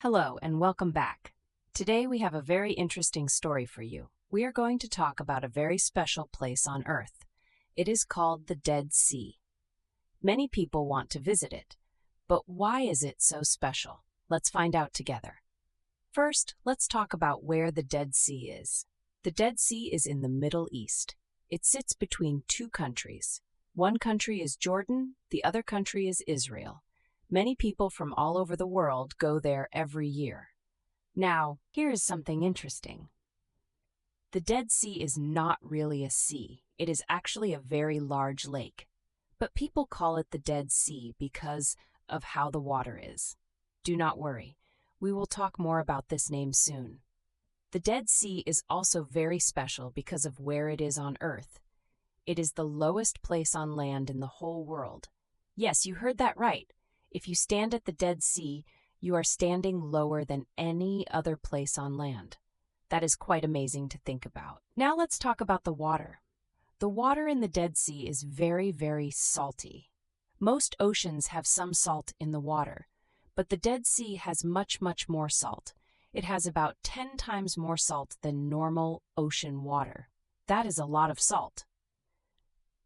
Hello and welcome back. Today we have a very interesting story for you. We are going to talk about a very special place on Earth. It is called the Dead Sea. Many people want to visit it, but why is it so special? Let's find out together. First, let's talk about where the Dead Sea is. The Dead Sea is in the Middle East. It sits between two countries. One country is Jordan, the other country is Israel. Many people from all over the world go there every year. Now, here is something interesting. The Dead Sea is not really a sea. It is actually a very large lake. But people call it the Dead Sea because of how the water is. Do not worry. We will talk more about this name soon. The Dead Sea is also very special because of where it is on Earth. It is the lowest place on land in the whole world. Yes, you heard that right. If you stand at the Dead Sea, you are standing lower than any other place on land. That is quite amazing to think about. Now let's talk about the water. The water in the Dead Sea is very, very salty. Most oceans have some salt in the water, but the Dead Sea has much, much more salt. It has about 10 times more salt than normal ocean water. That is a lot of salt.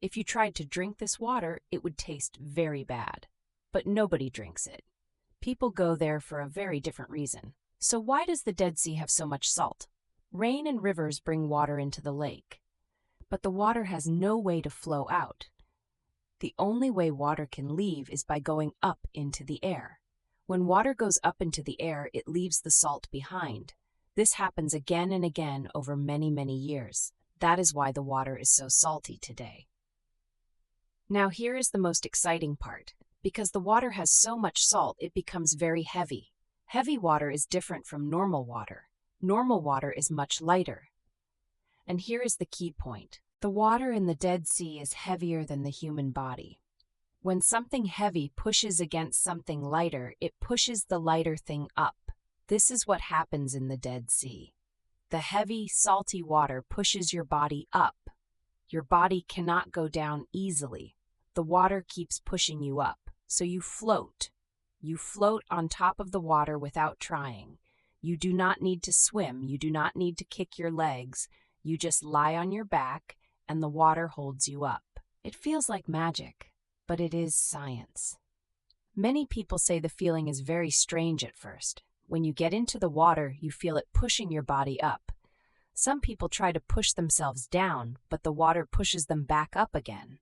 If you tried to drink this water, it would taste very bad. But nobody drinks it. People go there for a very different reason. So why does the Dead Sea have so much salt? Rain and rivers bring water into the lake, but the water has no way to flow out. The only way water can leave is by going up into the air. When water goes up into the air, it leaves the salt behind. This happens again and again over many, many years. That is why the water is so salty today. Now here is the most exciting part. Because the water has so much salt, it becomes very heavy. Heavy water is different from normal water. Normal water is much lighter. And here is the key point. The water in the Dead Sea is heavier than the human body. When something heavy pushes against something lighter, it pushes the lighter thing up. This is what happens in the Dead Sea. The heavy, salty water pushes your body up. Your body cannot go down easily. The water keeps pushing you up. So you float. You float on top of the water without trying. You do not need to swim. You do not need to kick your legs. You just lie on your back and the water holds you up. It feels like magic, but it is science. Many people say the feeling is very strange at first. When you get into the water, you feel it pushing your body up. Some people try to push themselves down, but the water pushes them back up again.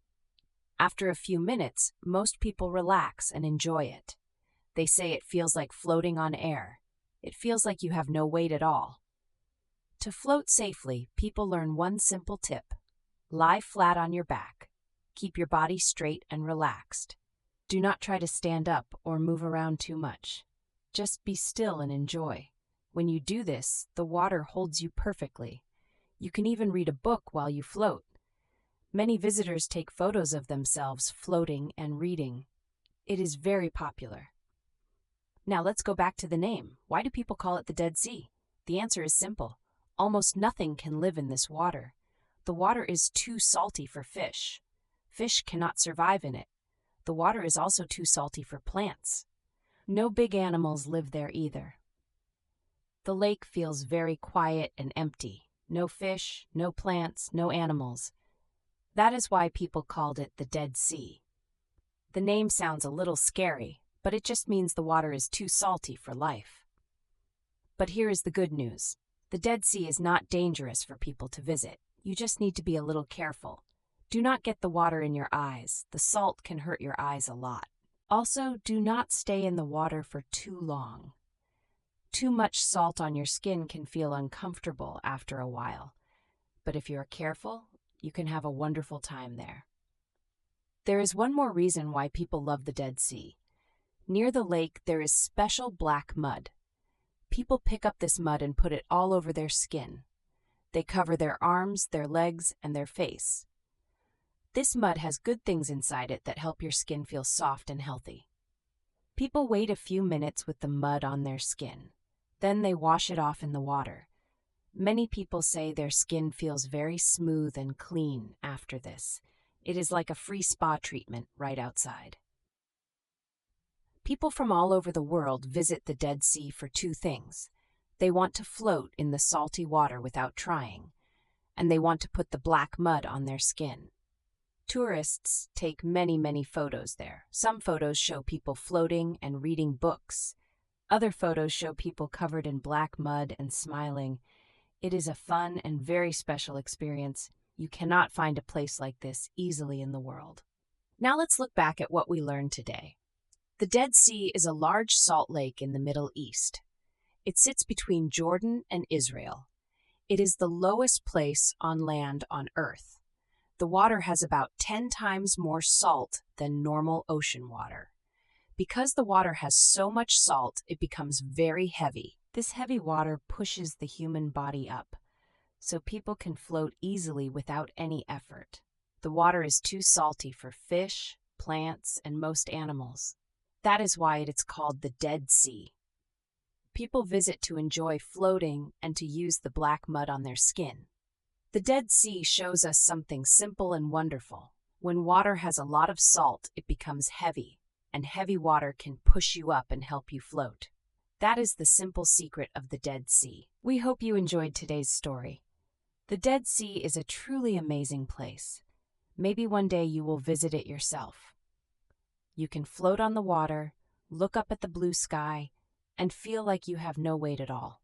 After a few minutes, most people relax and enjoy it. They say it feels like floating on air. It feels like you have no weight at all. To float safely, people learn one simple tip. Lie flat on your back. Keep your body straight and relaxed. Do not try to stand up or move around too much. Just be still and enjoy. When you do this, the water holds you perfectly. You can even read a book while you float. Many visitors take photos of themselves floating and reading. It is very popular. Now let's go back to the name. Why do people call it the Dead Sea? The answer is simple. Almost nothing can live in this water. The water is too salty for fish. Fish cannot survive in it. The water is also too salty for plants. No big animals live there either. The lake feels very quiet and empty. No fish, no plants, no animals. That is why people called it the Dead Sea. The name sounds a little scary, but it just means the water is too salty for life. But here is the good news. The Dead Sea is not dangerous for people to visit. You just need to be a little careful. Do not get the water in your eyes. The salt can hurt your eyes a lot. Also, do not stay in the water for too long. Too much salt on your skin can feel uncomfortable after a while. But if you are careful, you can have a wonderful time there. There is one more reason why people love the Dead Sea. Near the lake, there is special black mud. People pick up this mud and put it all over their skin. They cover their arms, their legs, and their face. This mud has good things inside it that help your skin feel soft and healthy. People wait a few minutes with the mud on their skin. Then they wash it off in the water. Many people say their skin feels very smooth and clean after this. It is like a free spa treatment right outside. People from all over the world visit the Dead Sea for two things. They want to float in the salty water without trying, and they want to put the black mud on their skin. Tourists take many photos there. Some photos show people floating and reading books. Other photos show people covered in black mud and smiling. It is a fun and very special experience. You cannot find a place like this easily in the world. Now let's look back at what we learned today. The Dead Sea is a large salt lake in the Middle East. It sits between Jordan and Israel. It is the lowest place on land on Earth. The water has about 10 times more salt than normal ocean water. Because the water has so much salt, it becomes very heavy. This heavy water pushes the human body up, so people can float easily without any effort. The water is too salty for fish, plants, and most animals. That is why it is called the Dead Sea. People visit to enjoy floating and to use the black mud on their skin. The Dead Sea shows us something simple and wonderful. When water has a lot of salt, it becomes heavy, and heavy water can push you up and help you float. That is the simple secret of the Dead Sea. We hope you enjoyed today's story. The Dead Sea is a truly amazing place. Maybe one day you will visit it yourself. You can float on the water, look up at the blue sky, and feel like you have no weight at all.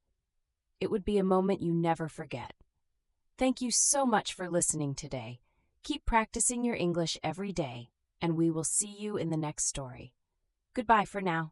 It would be a moment you never forget. Thank you so much for listening today. Keep practicing your English every day, and we will see you in the next story. Goodbye for now.